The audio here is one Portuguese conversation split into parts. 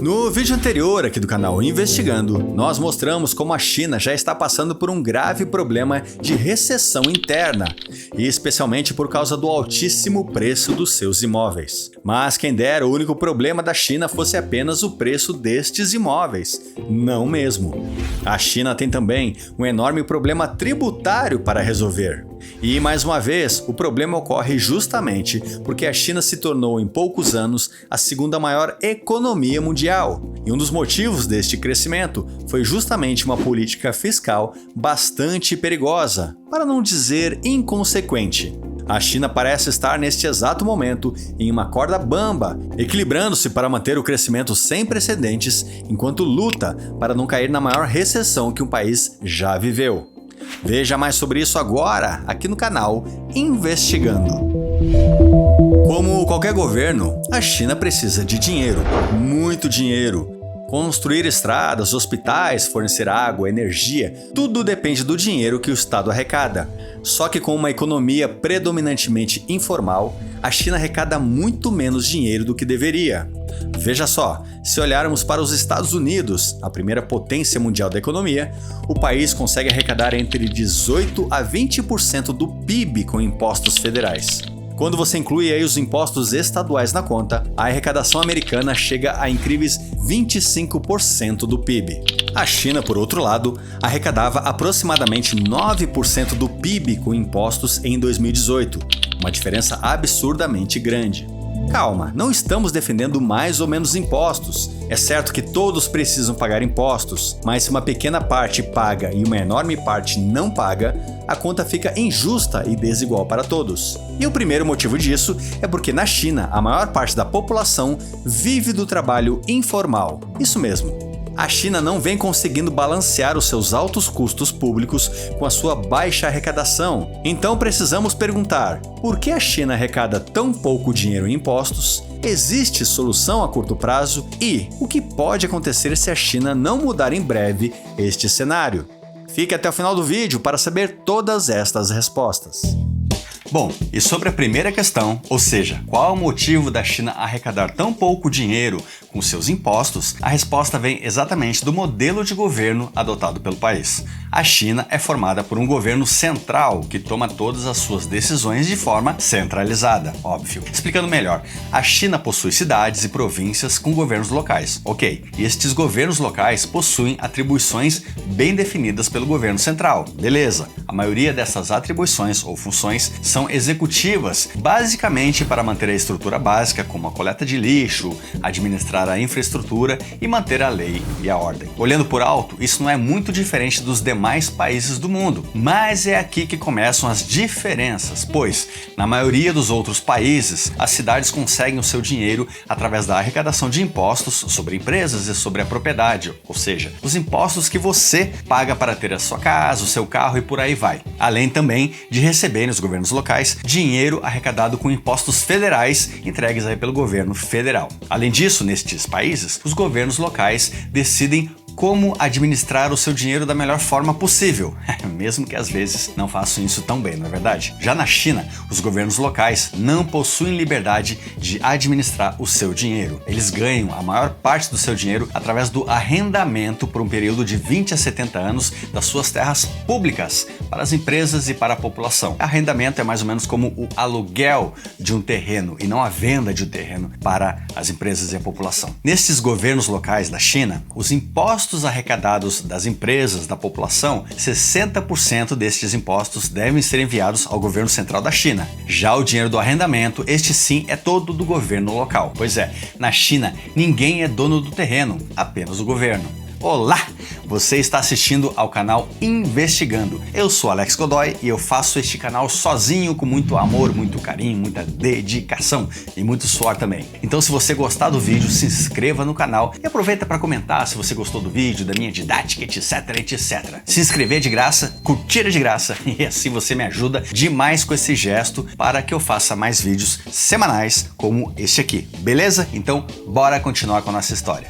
No vídeo anterior aqui do canal Investigando, nós mostramos como a China já está passando por um grave problema de recessão interna, e especialmente por causa do altíssimo preço dos seus imóveis. Mas quem dera o único problema da China fosse apenas o preço destes imóveis. Não mesmo. A China tem também um enorme problema tributário para resolver. E, mais uma vez, o problema ocorre justamente porque a China se tornou em poucos anos a segunda maior economia mundial. E um dos motivos deste crescimento foi justamente uma política fiscal bastante perigosa, para não dizer inconsequente. A China parece estar neste exato momento em uma corda bamba, equilibrando-se para manter o crescimento sem precedentes, enquanto luta para não cair na maior recessão que o país já viveu. Veja mais sobre isso agora, aqui no canal Investigando. Como qualquer governo, a China precisa de dinheiro, muito dinheiro. Construir estradas, hospitais, fornecer água, energia, tudo depende do dinheiro que o Estado arrecada. Só que com uma economia predominantemente informal, a China arrecada muito menos dinheiro do que deveria. Veja só, se olharmos para os Estados Unidos, a primeira potência mundial da economia, o país consegue arrecadar entre 18% a 20% do PIB com impostos federais. Quando você inclui aí os impostos estaduais na conta, a arrecadação americana chega a incríveis 25% do PIB. A China, por outro lado, arrecadava aproximadamente 9% do PIB com impostos em 2018, uma diferença absurdamente grande. Calma, não estamos defendendo mais ou menos impostos. É certo que todos precisam pagar impostos, mas se uma pequena parte paga e uma enorme parte não paga, a conta fica injusta e desigual para todos. E o primeiro motivo disso é porque na China a maior parte da população vive do trabalho informal. Isso mesmo. A China não vem conseguindo balancear os seus altos custos públicos com a sua baixa arrecadação. Então precisamos perguntar, por que a China arrecada tão pouco dinheiro em impostos? Existe solução a curto prazo? E o que pode acontecer se a China não mudar em breve este cenário? Fique até o final do vídeo para saber todas estas respostas. Bom, e sobre a primeira questão, ou seja, qual o motivo da China arrecadar tão pouco dinheiro com seus impostos, a resposta vem exatamente do modelo de governo adotado pelo país. A China é formada por um governo central que toma todas as suas decisões de forma centralizada, óbvio. Explicando melhor, a China possui cidades e províncias com governos locais, ok? E estes governos locais possuem atribuições bem definidas pelo governo central, beleza? A maioria dessas atribuições ou funções são executivas, basicamente para manter a estrutura básica, como a coleta de lixo, administrar a infraestrutura e manter a lei e a ordem. Olhando por alto, isso não é muito diferente dos demais países do mundo, mas é aqui que começam as diferenças, pois, na maioria dos outros países, as cidades conseguem o seu dinheiro através da arrecadação de impostos sobre empresas e sobre a propriedade, ou seja, os impostos que você paga para ter a sua casa, o seu carro e por aí vai. Além também de receber nos governos locais dinheiro arrecadado com impostos federais entregues aí pelo governo federal. Além disso, nestes países, os governos locais decidem como administrar o seu dinheiro da melhor forma possível, mesmo que às vezes não façam isso tão bem, não é verdade? Já na China, os governos locais não possuem liberdade de administrar o seu dinheiro. Eles ganham a maior parte do seu dinheiro através do arrendamento por um período de 20 a 70 anos das suas terras públicas para as empresas e para a população. Arrendamento é mais ou menos como o aluguel de um terreno e não a venda de um terreno para as empresas e a população. Nestes governos locais da China, os impostos arrecadados das empresas, da população, 60% destes impostos devem ser enviados ao governo central da China. Já o dinheiro do arrendamento, este sim é todo do governo local. Pois é, na China ninguém é dono do terreno, apenas o governo. Olá! Você está assistindo ao canal Investigando. Eu sou Alex Godoy e eu faço este canal sozinho com muito amor, muito carinho, muita dedicação e muito suor também. Então se você gostar do vídeo, se inscreva no canal e aproveita para comentar se você gostou do vídeo, da minha didática, etc, etc. Se inscrever de graça, curtir de graça e assim você me ajuda demais com esse gesto para que eu faça mais vídeos semanais como este aqui, beleza? Então bora continuar com a nossa história.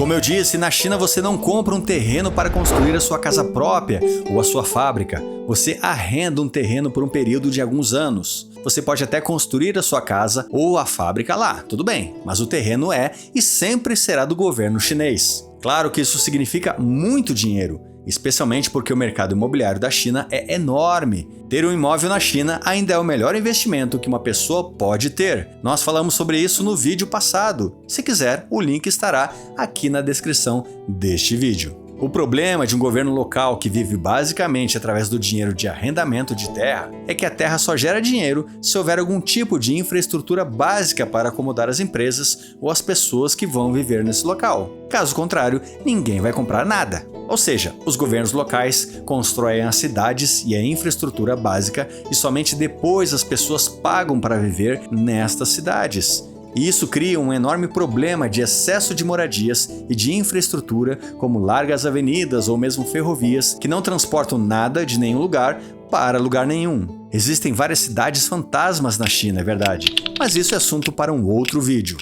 Como eu disse, na China você não compra um terreno para construir a sua casa própria ou a sua fábrica. Você arrenda um terreno por um período de alguns anos. Você pode até construir a sua casa ou a fábrica lá, tudo bem, mas o terreno é e sempre será do governo chinês. Claro que isso significa muito dinheiro, especialmente porque o mercado imobiliário da China é enorme. Ter um imóvel na China ainda é o melhor investimento que uma pessoa pode ter. Nós falamos sobre isso no vídeo passado. Se quiser, o link estará aqui na descrição deste vídeo. O problema de um governo local que vive basicamente através do dinheiro de arrendamento de terra é que a terra só gera dinheiro se houver algum tipo de infraestrutura básica para acomodar as empresas ou as pessoas que vão viver nesse local. Caso contrário, ninguém vai comprar nada. Ou seja, os governos locais constroem as cidades e a infraestrutura básica e somente depois as pessoas pagam para viver nestas cidades. E isso cria um enorme problema de excesso de moradias e de infraestrutura, como largas avenidas ou mesmo ferrovias, que não transportam nada de nenhum lugar para lugar nenhum. Existem várias cidades fantasmas na China, é verdade, mas isso é assunto para um outro vídeo.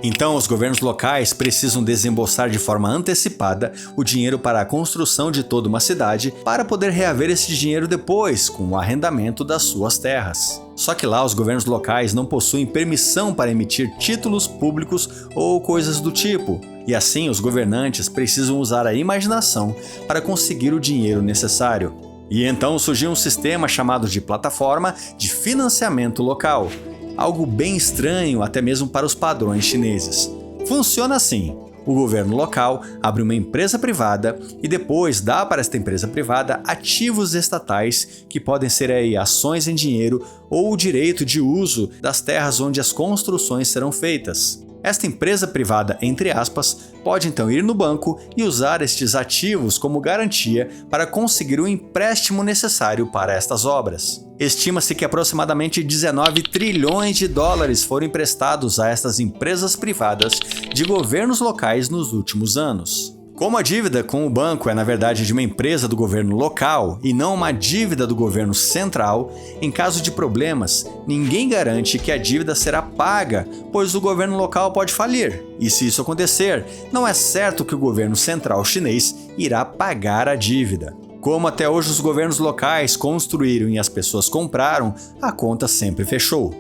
Então, os governos locais precisam desembolsar de forma antecipada o dinheiro para a construção de toda uma cidade para poder reaver esse dinheiro depois com o arrendamento das suas terras. Só que lá os governos locais não possuem permissão para emitir títulos públicos ou coisas do tipo. E assim, os governantes precisam usar a imaginação para conseguir o dinheiro necessário. E então surgiu um sistema chamado de plataforma de financiamento local. Algo bem estranho até mesmo para os padrões chineses. Funciona assim: o governo local abre uma empresa privada e depois dá para esta empresa privada ativos estatais que podem ser ações em dinheiro ou o direito de uso das terras onde as construções serão feitas. Esta empresa privada, entre aspas, pode então ir no banco e usar estes ativos como garantia para conseguir o empréstimo necessário para estas obras. Estima-se que aproximadamente 19 trilhões de dólares foram emprestados a estas empresas privadas de governos locais nos últimos anos. Como a dívida com o banco é na verdade de uma empresa do governo local e não uma dívida do governo central, em caso de problemas, ninguém garante que a dívida será paga, pois o governo local pode falir. E se isso acontecer, não é certo que o governo central chinês irá pagar a dívida. Como até hoje os governos locais construíram e as pessoas compraram, a conta sempre fechou.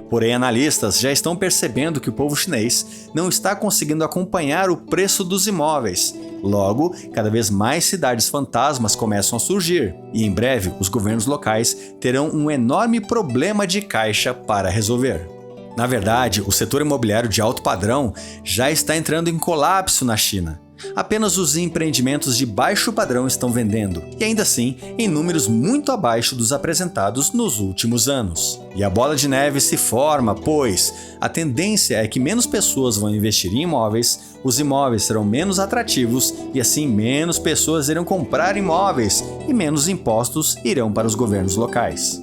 Porém, analistas já estão percebendo que o povo chinês não está conseguindo acompanhar o preço dos imóveis. Logo, cada vez mais cidades fantasmas começam a surgir, e em breve os governos locais terão um enorme problema de caixa para resolver. Na verdade, o setor imobiliário de alto padrão já está entrando em colapso na China. Apenas os empreendimentos de baixo padrão estão vendendo, e ainda assim em números muito abaixo dos apresentados nos últimos anos. E a bola de neve se forma, pois a tendência é que menos pessoas vão investir em imóveis, os imóveis serão menos atrativos e assim menos pessoas irão comprar imóveis e menos impostos irão para os governos locais.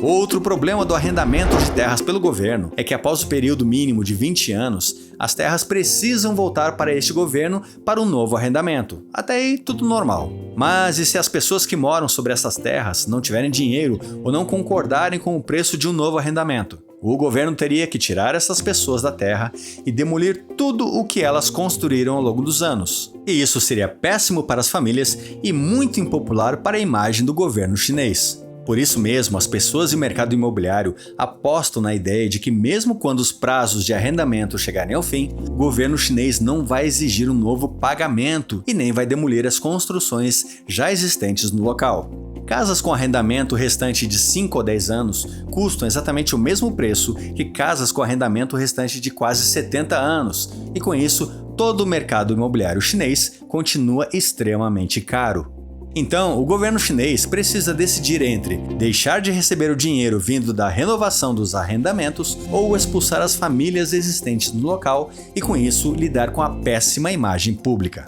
Outro problema do arrendamento de terras pelo governo é que após o período mínimo de 20 anos, as terras precisam voltar para este governo para um novo arrendamento. Até aí tudo normal. Mas e se as pessoas que moram sobre essas terras não tiverem dinheiro ou não concordarem com o preço de um novo arrendamento? O governo teria que tirar essas pessoas da terra e demolir tudo o que elas construíram ao longo dos anos. E isso seria péssimo para as famílias e muito impopular para a imagem do governo chinês. Por isso mesmo, as pessoas e o mercado imobiliário apostam na ideia de que mesmo quando os prazos de arrendamento chegarem ao fim, o governo chinês não vai exigir um novo pagamento e nem vai demolir as construções já existentes no local. Casas com arrendamento restante de 5 ou 10 anos custam exatamente o mesmo preço que casas com arrendamento restante de quase 70 anos, e com isso, todo o mercado imobiliário chinês continua extremamente caro. Então, o governo chinês precisa decidir entre deixar de receber o dinheiro vindo da renovação dos arrendamentos ou expulsar as famílias existentes no local e, com isso, lidar com a péssima imagem pública.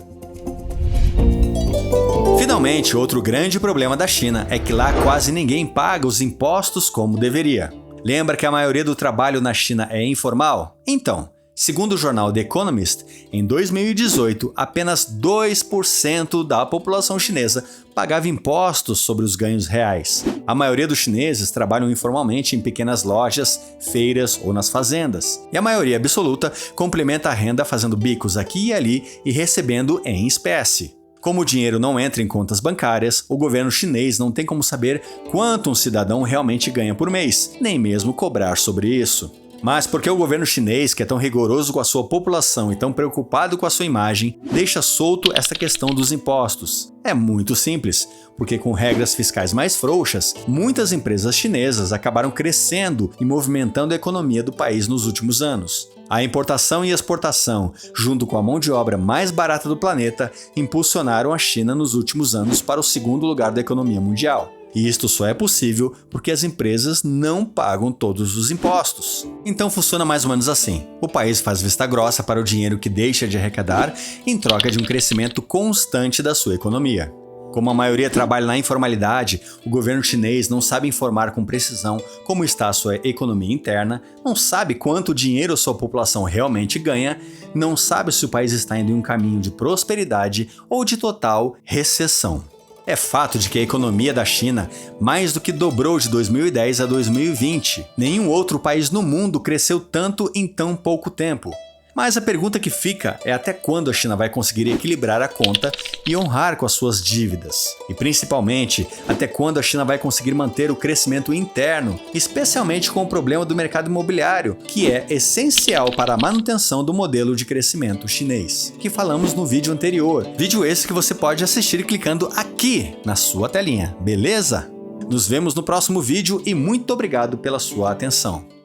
Finalmente, outro grande problema da China é que lá quase ninguém paga os impostos como deveria. Lembra que a maioria do trabalho na China é informal? Então, segundo o jornal The Economist, em 2018, apenas 2% da população chinesa pagava impostos sobre os ganhos reais. A maioria dos chineses trabalham informalmente em pequenas lojas, feiras ou nas fazendas. E a maioria absoluta complementa a renda fazendo bicos aqui e ali e recebendo em espécie. Como o dinheiro não entra em contas bancárias, o governo chinês não tem como saber quanto um cidadão realmente ganha por mês, nem mesmo cobrar sobre isso. Mas por que o governo chinês, que é tão rigoroso com a sua população e tão preocupado com a sua imagem, deixa solto essa questão dos impostos? É muito simples, porque com regras fiscais mais frouxas, muitas empresas chinesas acabaram crescendo e movimentando a economia do país nos últimos anos. A importação e exportação, junto com a mão de obra mais barata do planeta, impulsionaram a China nos últimos anos para o segundo lugar da economia mundial. E isto só é possível porque as empresas não pagam todos os impostos. Então funciona mais ou menos assim. O país faz vista grossa para o dinheiro que deixa de arrecadar em troca de um crescimento constante da sua economia. Como a maioria trabalha na informalidade, o governo chinês não sabe informar com precisão como está a sua economia interna, não sabe quanto dinheiro sua população realmente ganha, não sabe se o país está indo em um caminho de prosperidade ou de total recessão. É fato de que a economia da China mais do que dobrou de 2010 a 2020. Nenhum outro país no mundo cresceu tanto em tão pouco tempo. Mas a pergunta que fica é até quando a China vai conseguir equilibrar a conta e honrar com as suas dívidas? E principalmente, até quando a China vai conseguir manter o crescimento interno, especialmente com o problema do mercado imobiliário, que é essencial para a manutenção do modelo de crescimento chinês, que falamos no vídeo anterior. Vídeo esse que você pode assistir clicando aqui na sua telinha, beleza? Nos vemos no próximo vídeo e muito obrigado pela sua atenção.